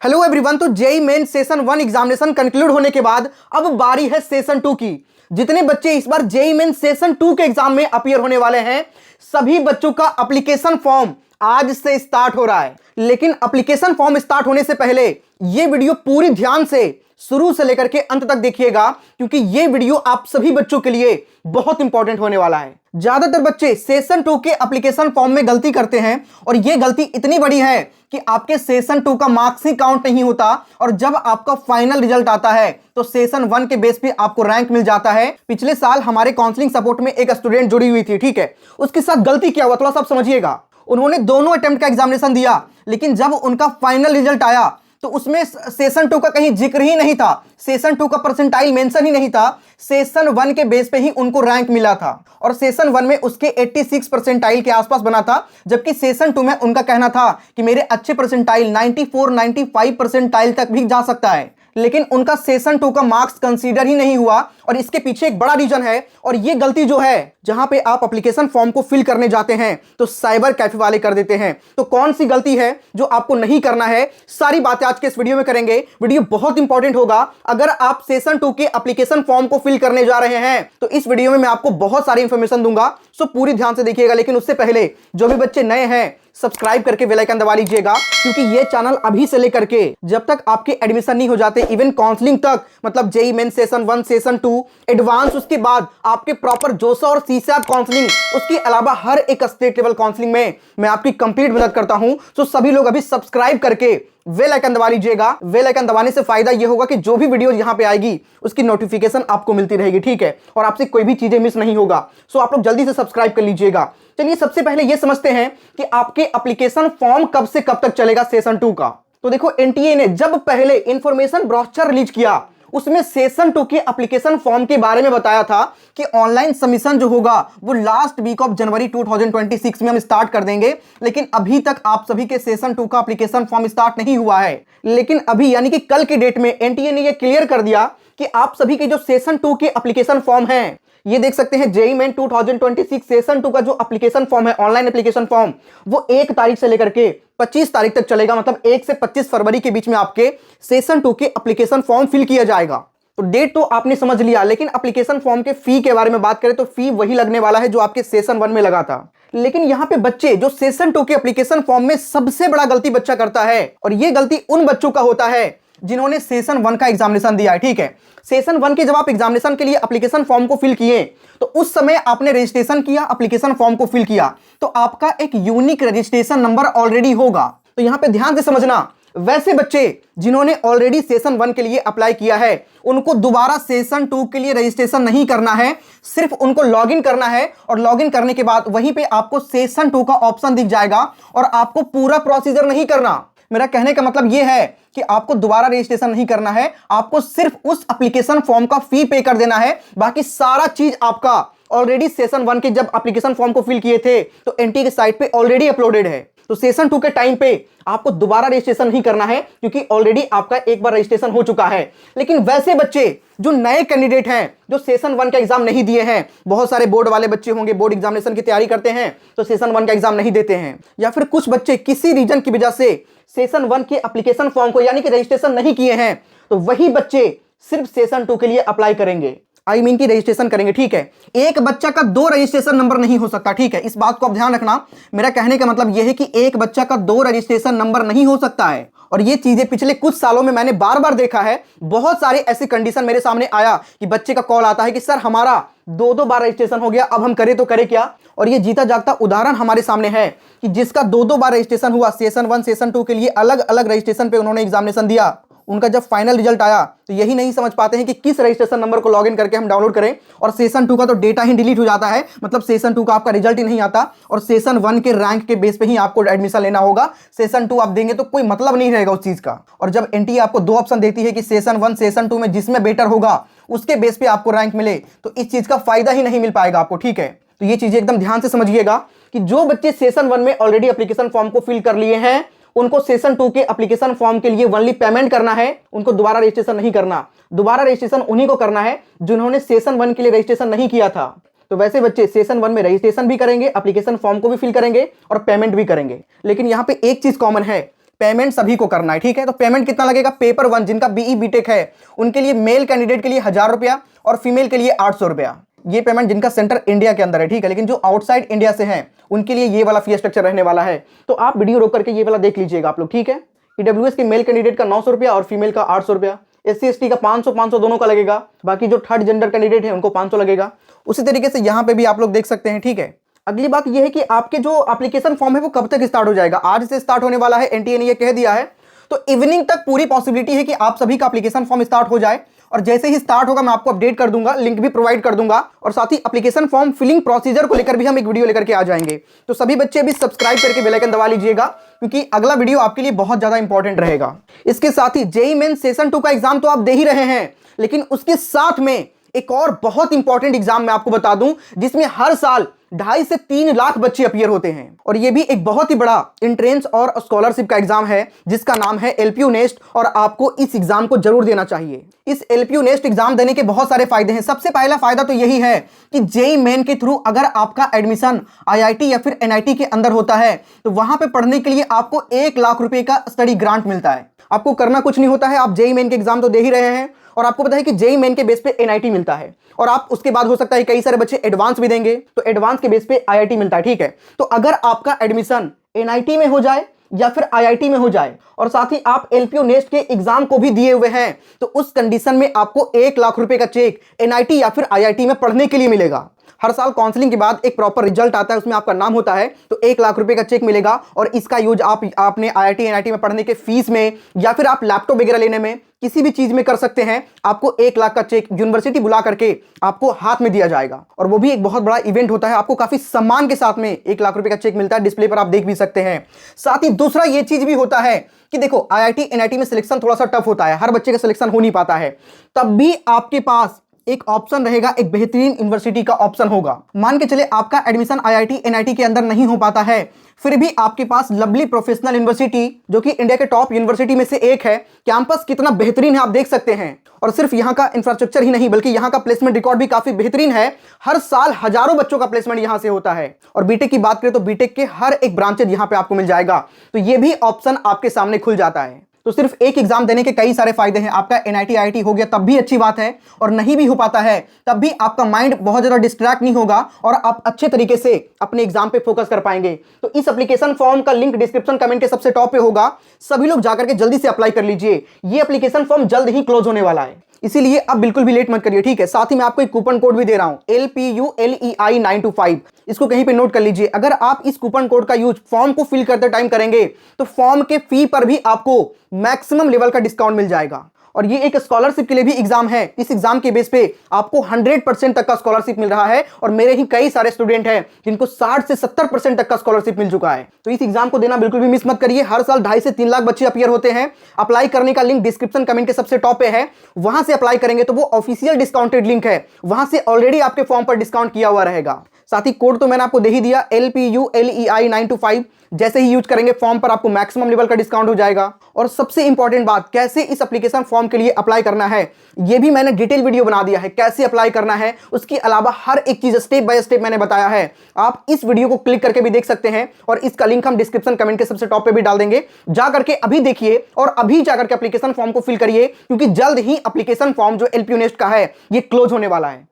Hello everyone. तो JEE Main session 1 examination concluded होने के बाद अब बारी है सेशन 2 की। जितने बच्चे इस बार जेई मेन सेशन 2 के एग्जाम में अपीयर होने वाले हैं, सभी बच्चों का एप्लीकेशन फॉर्म आज से स्टार्ट हो रहा है। लेकिन एप्लीकेशन फॉर्म स्टार्ट होने से पहले यह वीडियो पूरी ध्यान से शुरू से लेकर के अंत तक देखिएगा, क्योंकि यह वीडियो आप सभी बच्चों के लिए बहुत इंपॉर्टेंट होने वाला है। ज्यादातर बच्चे सेशन 2 के एप्लीकेशन फॉर्म में गलती करते हैं और यह गलती इतनी बड़ी है कि आपके सेशन 2 का मार्क्स ही काउंट नहीं होता और जब आपका फाइनल रिजल्ट आता है तो सेशन 1 के बेस पे आपको रैंक मिल जाता है। पिछले साल हमारे काउंसलिंग सपोर्ट में एक स्टूडेंट जुड़ी हुई थी, ठीक है। उसके साथ गलती क्या हुआ थोड़ा सा आप समझिएगा। उन्होंने दोनों अटेम्प्ट का एग्जामिनेशन दिया, लेकिन जब उनका फाइनल रिजल्ट आया तो उसमें सेशन 2 का कहीं जिक्र ही नहीं था, सेशन 2 का परसेंटाइल मेंशन ही नहीं था। सेशन 1 के बेस पे ही उनको रैंक मिला था और सेशन 1 में उसके 86 परसेंटाइल के आसपास बना था, जबकि सेशन 2 में उनका कहना था कि मेरे अच्छे परसेंटाइल 94-95 परसेंटाइल तक भी जा सकता है। लेकिन उनका सेशन 2 का मार्क्स कंसीडर ही नहीं हुआ और इसके पीछे एक बड़ा रीजन है। और ये गलती जो है, जहां पे आप एप्लीकेशन फॉर्म को फिल करने जाते हैं तो साइबर कैफे वाले कर देते हैं। तो कौन सी गलती है जो आपको नहीं करना है, सारी बातें आज के इस वीडियो में करेंगे। वीडियो बहुत इंपॉर्टेंट होगा। अगर आप सेशन 2 के एप्लीकेशन फॉर्म को फिल करने जा रहे हैं तो इस वीडियो में मैं आपको बहुत सारी इंफॉर्मेशन दूंगा, सो पूरी ध्यान से देखिएगा। लेकिन उससे पहले जो भी बच्चे नए हैं सब्सक्राइब करके बेल आइकन दबा लीजिएगा, क्योंकि ये चैनल अभी से लेकर के जब तक आपके एडमिशन नहीं हो जाते, इवन काउंसलिंग तक, मतलब JEE Main session 1 session 2 advance, उसके बाद आपके प्रॉपर जोसा और सीसैट काउंसलिंग, उसके अलावा हर एक स्टेट लेवल काउंसलिंग में मैं आपकी कंप्लीट मदद करता हूं। तो सभी लोग अभी सब्सक्राइब करके बेल आइकन दबा लीजिएगा। बेल आइकन दबाने से फायदा यह होगा कि जो भी वीडियो यहां पे आएगी उसकी नोटिफिकेशन आपको मिलती रहेगी, ठीक है, और आपसे कोई भी चीजें मिस नहीं होगा। सो आप लोग जल्दी से सब्सक्राइब कर लीजिएगा। चलिए सबसे पहले यह समझते हैं कि आपके एप्लीकेशन फॉर्म कब से कब तक चलेगा सेशन 2 का। तो देखो, एनटीए ने जब पहले इंफॉर्मेशन ब्रोशर रिलीज किया उसमें सेशन 2 के एप्लीकेशन फॉर्म के बारे में बताया था कि ऑनलाइन सबमिशन जो होगा वो लास्ट वीक ऑफ जनवरी 2026 में हम स्टार्ट कर देंगे। लेकिन अभी तक आप सभी के सेशन 2 का एप्लीकेशन फॉर्म स्टार्ट नहीं हुआ है। लेकिन अभी यानी कि कल की डेट में एनटीए ने यह क्लियर कर दिया कि आप सभी के जो सेशन 2 के एप्लीकेशन फॉर्म हैं, ये देख सकते हैं जेई मेन 2026 सेशन 2 का जो एप्लीकेशन फॉर्म है, ऑनलाइन एप्लीकेशन फॉर्म, वो 1 तारीख से लेकर के 25 तारीख तक चलेगा। मतलब 1 से 25 फरवरी के बीच में आपके सेशन 2 के एप्लीकेशन फॉर्म फिल किया जाएगा। तो डेट तो आपने समझ लिया, लेकिन एप्लीकेशन फॉर्म के फी के बारे में बात करें तो फी वही लगने वाला है जो आपके सेशन 1 में लगा था। लेकिन यहां पे बच्चे जो सेशन 2 के एप्लीकेशन फॉर्म में सबसे बड़ा गलती बच्चा करता है, और यह गलती उन बच्चों का होता है जिन्होंने सेशन 1 का एग्जामिनेशन दिया है, ठीक है। सेशन 1 के जब आप एग्जामिनेशन के लिए एप्लीकेशन फॉर्म को फिल किए तो उस समय आपने रजिस्ट्रेशन किया, एप्लीकेशन फॉर्म को फिल किया, तो आपका एक यूनिक रजिस्ट्रेशन नंबर ऑलरेडी होगा। तो यहां पे ध्यान से समझना, वैसे बच्चे जिन्होंने ऑलरेडी सेशन 1 के लिए अप्लाई किया है उनको दोबारा सेशन 2 के लिए रजिस्ट्रेशन नहीं करना है। सिर्फ उनको लॉगिन करना है और लॉगिन करने के बाद वहीं पे आपको सेशन 2 का ऑप्शन दिख जाएगा और आपको पूरा प्रोसीजर नहीं करना। मेरा कहने का मतलब यह है कि आपको दोबारा रजिस्ट्रेशन नहीं करना है, आपको सिर्फ उस एप्लीकेशन फॉर्म का फी पे कर देना है। बाकी सारा चीज आपका ऑलरेडी सेशन 1 के जब एप्लीकेशन फॉर्म को फिल किए थे तो एनटी के साइट पे ऑलरेडी अपलोडेड है। तो सेशन 2 के टाइम पे आपको दोबारा रजिस्ट्रेशन नहीं करना है, क्योंकि ऑलरेडी आपका एक बार रजिस्ट्रेशन हो चुका है। लेकिन वैसे बच्चे जो नए कैंडिडेट हैं, जो सेशन 1 का एग्जाम नहीं दिए हैं, बहुत सारे बोर्ड वाले बच्चे होंगे, बोर्ड एग्जामिनेशन की तैयारी करते हैं तो सेशन 1 का एग्जाम नहीं देते हैं, या फिर कुछ बच्चे किसी रीजन की वजह से सेशन 1 के एप्लीकेशन फॉर्म को यानी कि रजिस्ट्रेशन नहीं किए हैं, तो वही बच्चे सिर्फ सेशन 2 के लिए अप्लाई करेंगे, आई मीन की रजिस्ट्रेशन करेंगे, ठीक है। एक बच्चा का 2 रजिस्ट्रेशन नंबर नहीं हो सकता, ठीक है, इस बात को आप ध्यान रखना। मेरा कहने का मतलब यह है कि एक बच्चा का 2 रजिस्ट्रेशन नंबर नहीं हो सकता है। और ये चीजें पिछले कुछ सालों में मैंने बार बार देखा है। बहुत सारे ऐसी कंडीशन मेरे सामने आया कि बच्चे का कॉल आता है कि सर हमारा 2-2 बार रजिस्ट्रेशन हो गया, अब हम करें तो करें क्या। और ये जीता जागता उदाहरण हमारे सामने है कि जिसका 2-2 बार रजिस्ट्रेशन हुआ, सेशन 1 सेशन 2 के लिए अलग अलग रजिस्ट्रेशन पे उन्होंने एग्जामिनेशन दिया, उनका जब फाइनल रिजल्ट आया तो यही नहीं समझ पाते हैं कि किस रजिस्ट्रेशन नंबर को लॉगिन करके हम डाउनलोड करें, और सेशन 2 का तो डेटा ही डिलीट हो जाता है। मतलब सेशन 2 का आपका रिजल्ट ही नहीं आता और सेशन 1 के रैंक के बेस पे ही आपको एडमिशन लेना होगा। सेशन 2 आप देंगे तो कोई मतलब नहीं रहेगा उस चीज का। और जब एनटीए आपको 2 ऑप्शन देती है कि सेशन 1 सेशन 2 में जिसमें बेटर होगा उसके बेस पे आपको रैंक मिले, तो इस चीज का फायदा ही नहीं मिल पाएगा आपको, ठीक है। तो ये चीजें एकदम ध्यान से समझिएगा कि जो बच्चे सेशन 1 में ऑलरेडी एप्लीकेशन फॉर्म को फिल कर लिए हैं उनको सेशन 2 के एप्लीकेशन फॉर्म के लिए ओनली पेमेंट करना है, उनको दोबारा रजिस्ट्रेशन नहीं करना। दोबारा रजिस्ट्रेशन उन्हीं को करना है जिन्होंने सेशन 1 के लिए रजिस्ट्रेशन नहीं किया था। तो वैसे बच्चे सेशन 1 में रजिस्ट्रेशन भी करेंगे, एप्लीकेशन फॉर्म को भी फिल करेंगे और पेमेंट भी करेंगे। लेकिन यहां पे एक चीज कॉमन है, पेमेंट सभी को करना है, ठीक है। तो पेमेंट कितना लगेगा? पेपर 1 जिनका बीई बीटेक है उनके लिए मेल कैंडिडेट के लिए 1000 रुपया और फीमेल के लिए 800 रुपया। ये पेमेंट जिनका सेंटर इंडिया के अंदर है, ठीक है। लेकिन जो आउटसाइड इंडिया से हैं उनके लिए ये वाला फी स्ट्रक्चर रहने वाला है। तो आप वीडियो रोक करके ये वाला देख लीजिएगा आप लोग, ठीक है। ईडब्ल्यूएस के मेल कैंडिडेट का 900 रुपया और फीमेल का 800 रुपया। एससी एसटी का 500 दोनों का लगेगा। बाकी जो थर्ड जेंडर कैंडिडेट है उनको 500 लगेगा। उसी तरीके से यहाँ पे भी आप लोग देख सकते हैं, ठीक है। अगली बात यह है कि आपके जो एप्लीकेशन फॉर्म है वो कब तक स्टार्ट हो जाएगा? आज से स्टार्ट होने वाला है, एनटीए ने ये कह दिया है। तो इवनिंग तक पूरी पॉसिबिलिटी है कि आप सभी का एप्लीकेशन फॉर्म स्टार्ट हो जाए, और जैसे ही स्टार्ट होगा मैं आपको अपडेट कर दूंगा, लिंक भी प्रोवाइड कर दूंगा, और साथ ही एप्लीकेशन फॉर्म फिलिंग प्रोसीजर को लेकर भी हम एक वीडियो लेकर के आ जाएंगे। तो सभी बच्चे भी सब्सक्राइब करके बेल आइकन दबा लीजिएगा, क्योंकि अगला वीडियो आपके लिए बहुत ज्यादा इंपॉर्टेंट रहेगा। इसके साथ ही जेईई मेन सेशन 2 का एग्जाम तो आप दे ही रहे हैं, लेकिन उसके साथ में एक और बहुत इंपॉर्टेंट एग्जाम मैं आपको बता दूं, जिसमें हर साल 2.5 से 3 लाख बच्चे अपीयर होते हैं, और ये भी एक बहुत ही बड़ा एंट्रेंस और स्कॉलरशिप का एग्जाम है जिसका नाम है एलपीयू नेस्ट, और आपको इस एग्जाम को जरूर देना चाहिए। इस एलपीयू नेस्ट एग्जाम देने के बहुत सारे फायदे हैं। सबसे पहला फायदा तो यही है कि जेईई मेन के थ्रू अगर आपका एडमिशन आईआईटी या फिर एनआईटी के अंदर होता है तो वहां पे पढ़ने के लिए आपको 1 लाख रुपए का स्टडी ग्रांट मिलता है। आपको करना कुछ नहीं होता है, आप जेईई मेन के एग्जाम तो दे ही रहे हैं, और आपको पता है कि जेईई मेन के बेस पे एनआईटी मिलता है, और आप उसके बाद हो सकता है कई सारे बच्चे एडवांस भी देंगे, तो एडवांस के बेस पे आईआईटी मिलता है, ठीक है। तो अगर आपका एडमिशन एनआईटी में हो जाए या फिर आईआईटी में हो जाए, और साथ ही आप एलपीयू नेस्ट के एग्जाम को भी दिए हुए हैं, तो उस कंडीशन में आपको 1 लाख रुपए का चेक एनआईटी या फिर आईआईटी में पढ़ने के लिए मिलेगा। हर साल काउंसलिंग के बाद एक प्रॉपर रिजल्ट आता है, उसमें आपका नाम होता है, तो 1 लाख रुपए का चेक मिलेगा, और इसका यूज आपने आईआईटी एनआईटी में पढ़ने के फीस में या फिर आप लैपटॉप वगैरह लेने में किसी भी चीज में कर सकते हैं। आपको 1 लाख का चेक यूनिवर्सिटी बुला करके आपको हाथ में दिया जाएगा, और वो भी एक बहुत बड़ा इवेंट होता है। आपको काफी सम्मान के साथ में 1 लाख रुपए का चेक मिलता है, डिस्प्ले पर आप देख भी सकते हैं। साथ ही दूसरा ये चीज भी होता है कि देखो आईआईटी एनआईटी में सिलेक्शन थोड़ा सा टफ होता है, हर बच्चे का सिलेक्शन हो नहीं पाता है, तब भी आपके पास एक ऑप्शन रहेगा, एक बेहतरीन यूनिवर्सिटी का ऑप्शन होगा। मान के चले आपका एडमिशन आईआईटी एनआईटी के अंदर नहीं हो पाता है, फिर भी आपके पास लवली प्रोफेशनल यूनिवर्सिटी जो कि इंडिया के टॉप यूनिवर्सिटी में से एक है, कैंपस कितना बेहतरीन है आप देख सकते हैं। और सिर्फ यहाँ का इंफ्रास्ट्रक्चर ही नहीं बल्कि यहाँ का प्लेसमेंट रिकॉर्ड भी काफी बेहतरीन है। हर साल हजारों बच्चों का प्लेसमेंट यहाँ से होता है। और बीटेक की बात करें तो बीटेक के हर एक ब्रांचेज यहाँ पे आपको मिल जाएगा, तो ये भी ऑप्शन आपके सामने खुल जाता है। तो सिर्फ एक एग्जाम देने के कई सारे फायदे हैं। आपका एनआईटी आईआईटी हो गया तब भी अच्छी बात है, और नहीं भी हो पाता है तब भी आपका माइंड बहुत ज्यादा डिस्ट्रैक्ट नहीं होगा, और आप अच्छे तरीके से अपने एग्जाम पे फोकस कर पाएंगे। तो इस एप्लीकेशन फॉर्म का लिंक डिस्क्रिप्शन कमेंट के सबसे टॉप पे होगा, सभी लोग जाकर के जल्दी से अप्लाई कर लीजिए। ये एप्लीकेशन फॉर्म जल्द ही क्लोज होने वाला है, इसीलिए अब बिल्कुल भी लेट मत करिए, ठीक है। साथ ही मैं आपको एक कूपन कोड भी दे रहा हूं LPULEI 925, इसको कहीं पे नोट कर लीजिए। अगर आप इस कूपन कोड का यूज फॉर्म को फिल करते टाइम करेंगे तो फॉर्म के फी पर भी आपको मैक्सिमम लेवल का डिस्काउंट मिल जाएगा। और ये एक स्कॉलरशिप के लिए भी एग्जाम है। इस एग्जाम के बेस पे आपको 100% तक का स्कॉलरशिप मिल रहा है, और मेरे ही कई सारे स्टूडेंट हैं जिनको 60 से 70% तक का स्कॉलरशिप मिल चुका है। तो इस एग्जाम को देना बिल्कुल भी मिस मत करिए। हर साल 2.5 से 3 लाख बच्चे अपीयर होते हैं। अप्लाई करने का लिंक डिस्क्रिप्शन कमेंट के सबसे टॉप पे है, वहां से अप्लाई करेंगे तो वो ऑफिशियल डिस्काउंटेड लिंक है, वहां से ऑलरेडी आपके फॉर्म पर डिस्काउंट किया हुआ रहेगा। साथ ही कोड तो मैंने आपको दे ही दिया, LPULEI 925, जैसे ही यूज करेंगे फॉर्म पर आपको मैक्सिमम लेवल का डिस्काउंट हो जाएगा। और सबसे इंपॉर्टेंट बात, कैसे इस एप्लीकेशन फॉर्म के लिए अप्लाई करना है ये भी मैंने डिटेल वीडियो बना दिया है, कैसे अप्लाई करना है उसके अलावा हर एक चीज स्टेप बाय स्टेप मैंने बताया है। आप इस वीडियो को क्लिक करके भी देख सकते हैं, और इसका लिंक हम डिस्क्रिप्शन कमेंट के सबसे टॉप पे भी डाल देंगे। जा करके अभी देखिए और अभी जाकर के एप्लीकेशन फॉर्म को फिल करिए, क्योंकि जल्द ही एप्लीकेशन फॉर्म जो एलपीयू नेस्ट का है ये क्लोज होने वाला है।